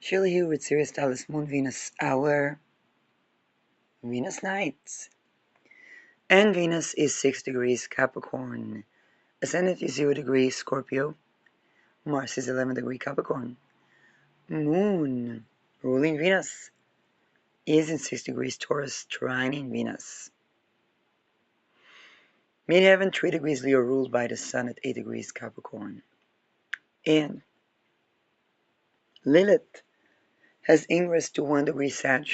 Shirley here with Sirius Dallas Moon Venus Hour, Venus Nights. And Venus is 6 degrees Capricorn. Ascendant is 0 degrees Scorpio. Mars is 11 degree Capricorn. Moon, ruling Venus, is in 6 degrees Taurus, trining Venus. Midheaven 3 degrees Leo, ruled by the Sun at 8 degrees Capricorn. And Lilith has ingress to 1 degree Sag,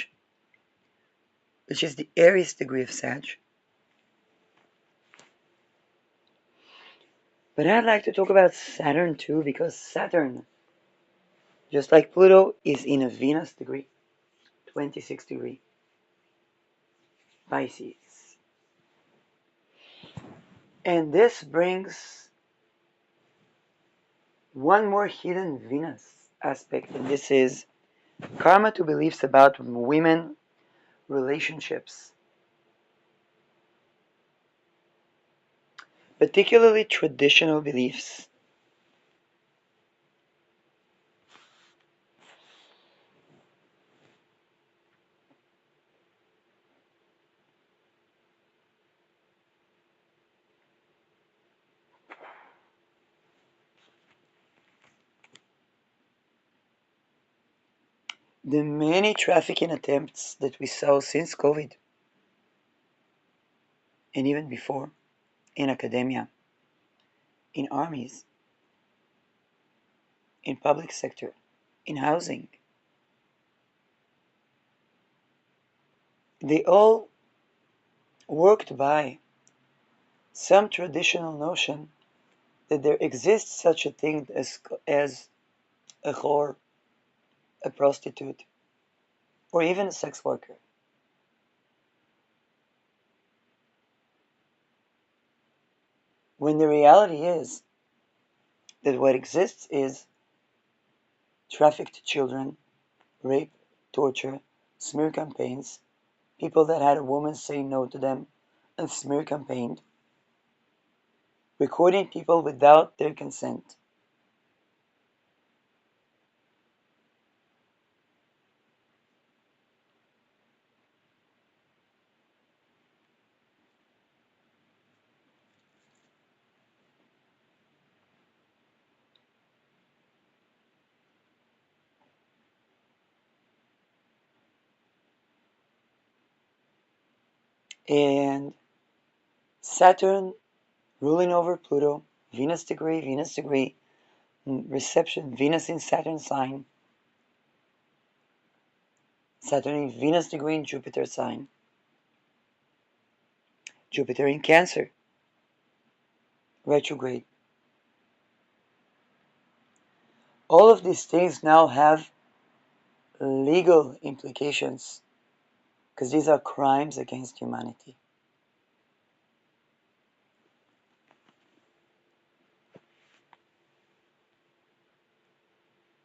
which is the Aries degree of Sag. But I'd like to talk about Saturn too, because Saturn, just like Pluto, is in a Venus degree, 26 degree Pisces. And this brings one more hidden Venus aspect, and this is karma to beliefs about women relationships, particularly traditional beliefs. The many trafficking attempts that we saw since COVID, and even before, in academia, in armies, in public sector, in housing, they all worked by some traditional notion that there exists such a thing as a whore, a prostitute, or even a sex worker. When the reality is that what exists is trafficked children, rape, torture, smear campaigns, people that had a woman say no to them and smear campaigned, recording people without their consent. And Saturn ruling over Pluto, Venus degree, reception, Venus in Saturn sign, Saturn in Venus degree in Jupiter sign, Jupiter in Cancer, retrograde. All of these things now have legal implications because these are crimes against humanity.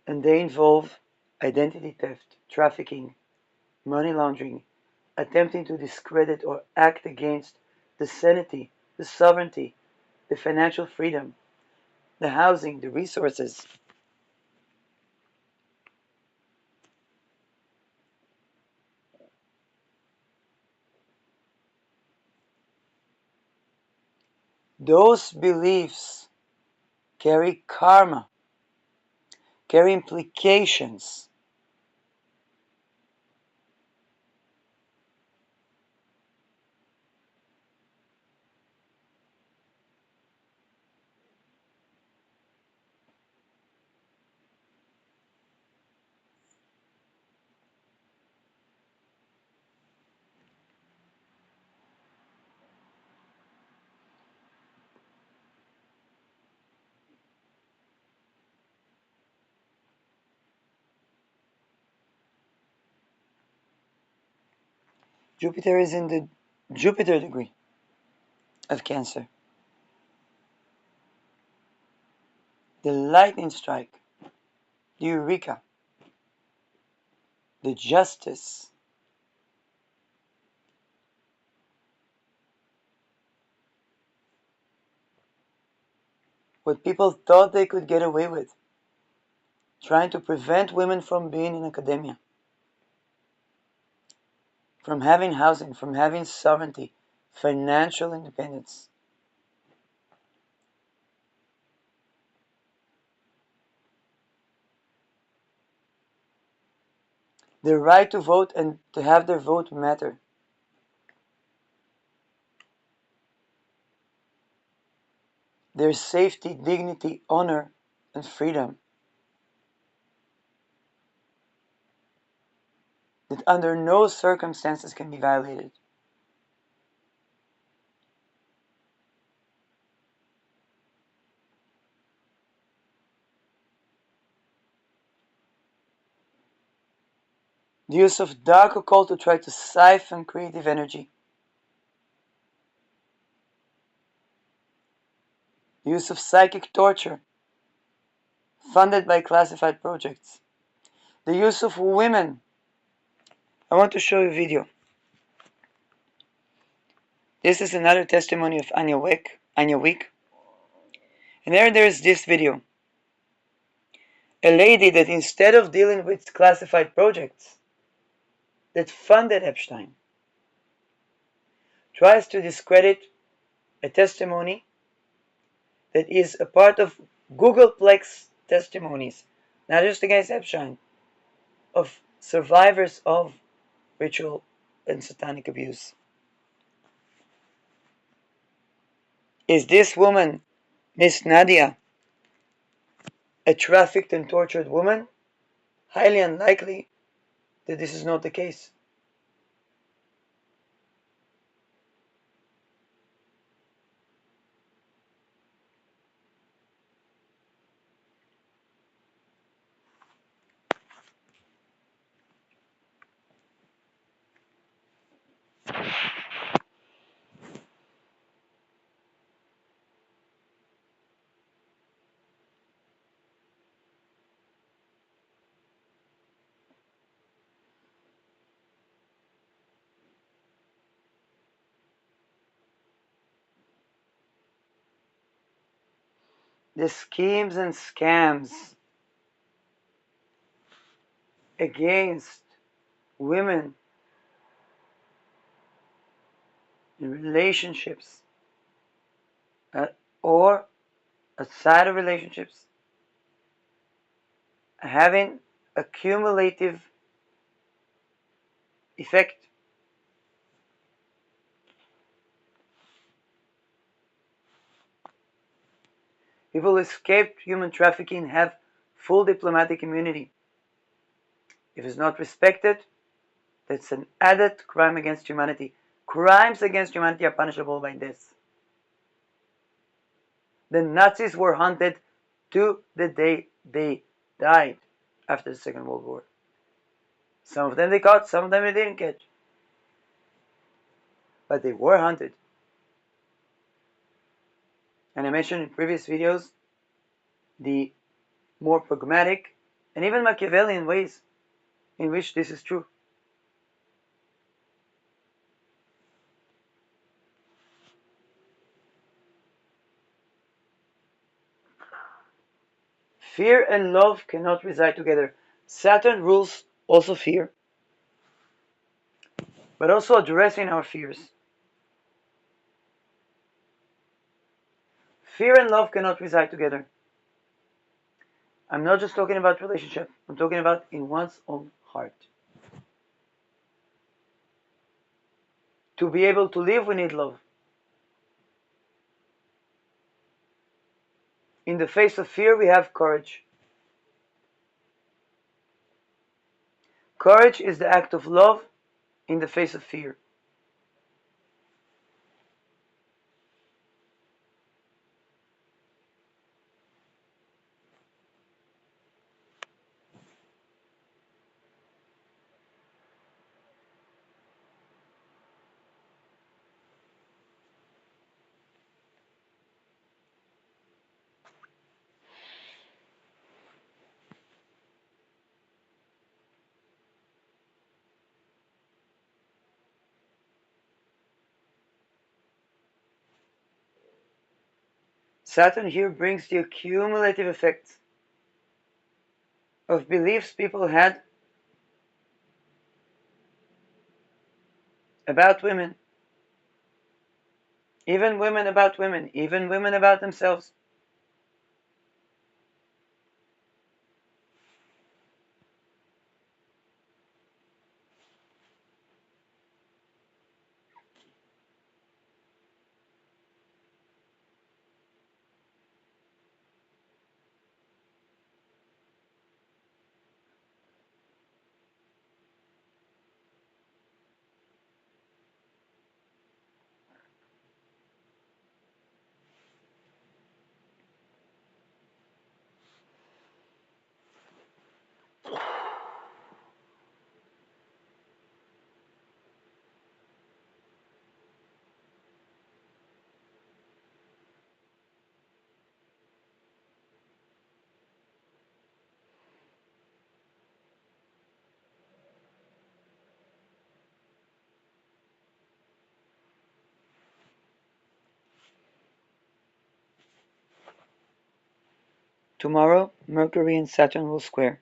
And they involve identity theft, trafficking, money laundering, attempting to discredit or act against the sanity, the sovereignty, the financial freedom, the housing, the resources. Those beliefs carry karma, carry implications. Jupiter is in the Jupiter degree of Cancer. The lightning strike, the eureka, the justice. What people thought they could get away with, trying to prevent women from being in academia, from having housing, from having sovereignty, financial independence. Their right to vote and to have their vote matter. Their safety, dignity, honor, and freedom. That under no circumstances can be violated. The use of dark occult to try to siphon creative energy. The use of psychic torture, funded by classified projects. The use of women. I want to show you a video. This is another testimony of Anya Wick. And there is this video. A lady that instead of dealing with classified projects that funded Epstein, tries to discredit a testimony that is a part of Googleplex testimonies, not just against Epstein, of survivors of ritual and satanic abuse. Is this woman, Miss Nadia, a trafficked and tortured woman? Highly unlikely that this is not the case. The schemes and scams against women in relationships or outside of relationships having a cumulative effect. People who escaped human trafficking have full diplomatic immunity. If it's not respected, that's an added crime against humanity. Crimes against humanity are punishable by death. The Nazis were hunted to the day they died after the Second World War. Some of them they caught, some of them they didn't catch. But they were hunted. And I mentioned in previous videos the more pragmatic and even Machiavellian ways in which this is true. Fear and love cannot reside together. Saturn rules also fear, but also addressing our fears. Fear and love cannot reside together. I'm not just talking about relationship, I'm talking about in one's own heart. To be able to live, we need love. In the face of fear, we have courage. Courage is the act of love in the face of fear. Saturn here brings the accumulative effects. of beliefs people had about women, even women about women, even women about themselves. Tomorrow, Mercury and Saturn will square.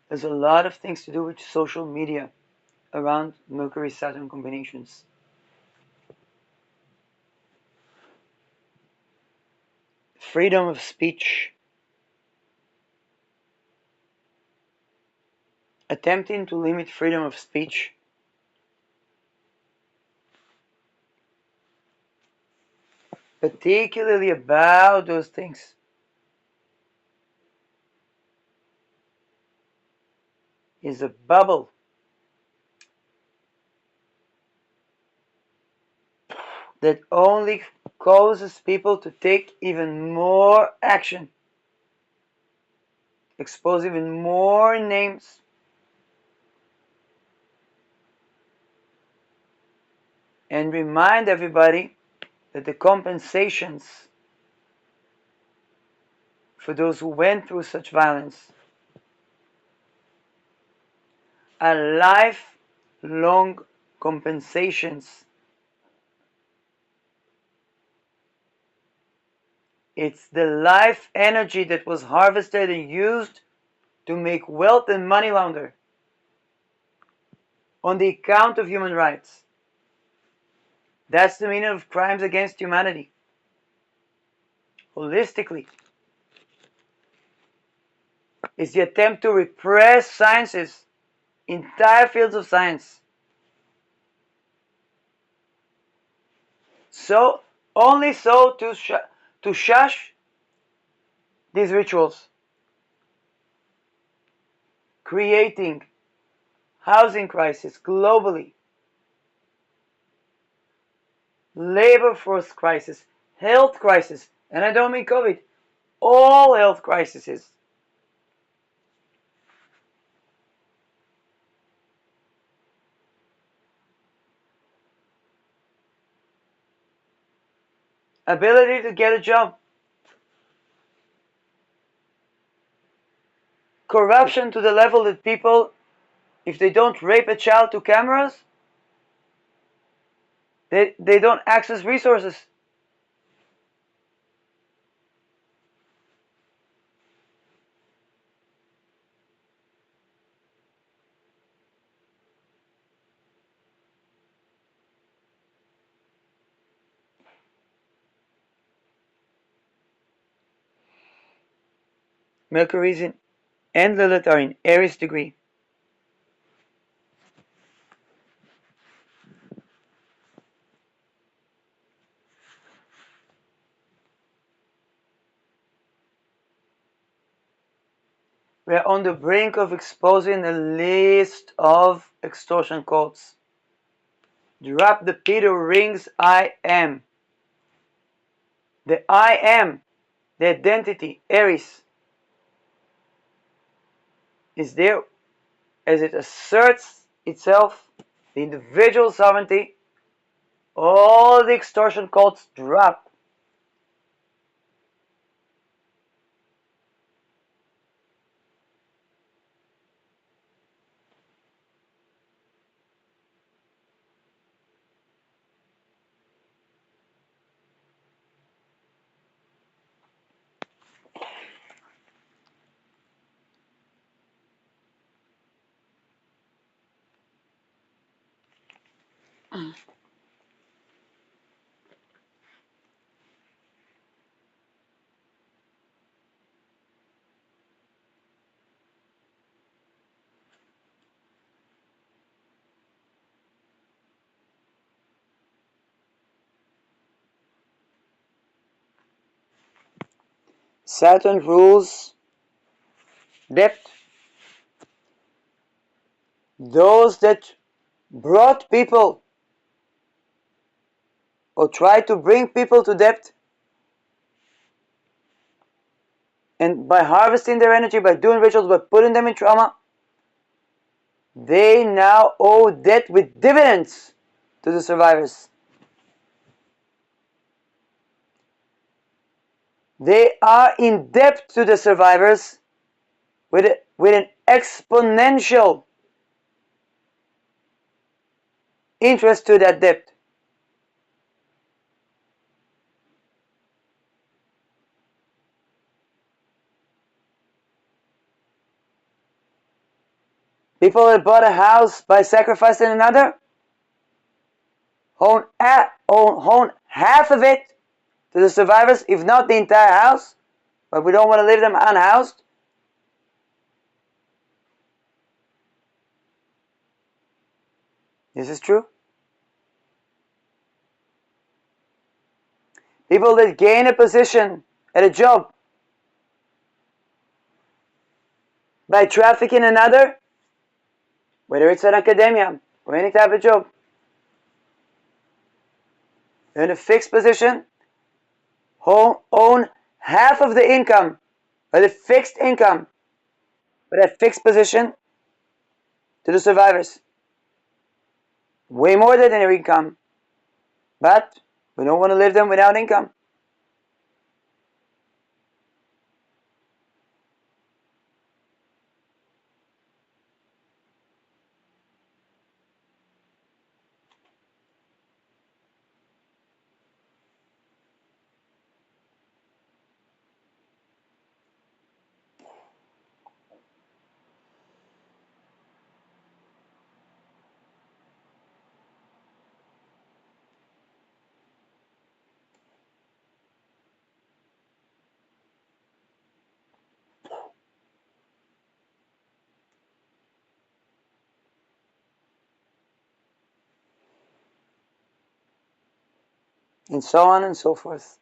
There's a lot of things to do with social media around Mercury-Saturn combinations. Freedom of speech, attempting to limit freedom of speech, particularly about those things, is a bubble that only causes people to take even more action, expose even more names, and remind everybody that the compensations for those who went through such violence are lifelong compensations. It's the life energy that was harvested and used to make wealth and money launder on the account of human rights. That's the meaning of crimes against humanity. Holistically, is the attempt to repress sciences, entire fields of science. So, only so to shush these rituals, creating housing crisis globally, labor force crisis, health crisis, and I don't mean COVID, all health crises. Ability to get a job, corruption to the level that people, if they don't rape a child to cameras, they don't access resources. Mercury's in and Lilith are in Aries degree. We are on the brink of exposing a list of extortion cults. Drop the Peter rings I am. The I am, the identity, Aries, is there as it asserts itself, the individual sovereignty. All the extortion cults drop. Saturn rules debt. Those that brought people or tried to bring people to debt, and by harvesting their energy, by doing rituals, by putting them in trauma, they now owe debt with dividends to the survivors. They are in debt to the survivors with an exponential interest to that debt. People that bought a house by sacrificing another own half of it to the survivors, if not the entire house, but we don't want to leave them unhoused. This is true. People that gain a position at a job by trafficking another, whether it's an academia or any type of job, in a fixed position, own half of the income, or the fixed income, but a fixed position to the survivors. Way more than their income, but we don't want to leave them without income. And so on and so forth.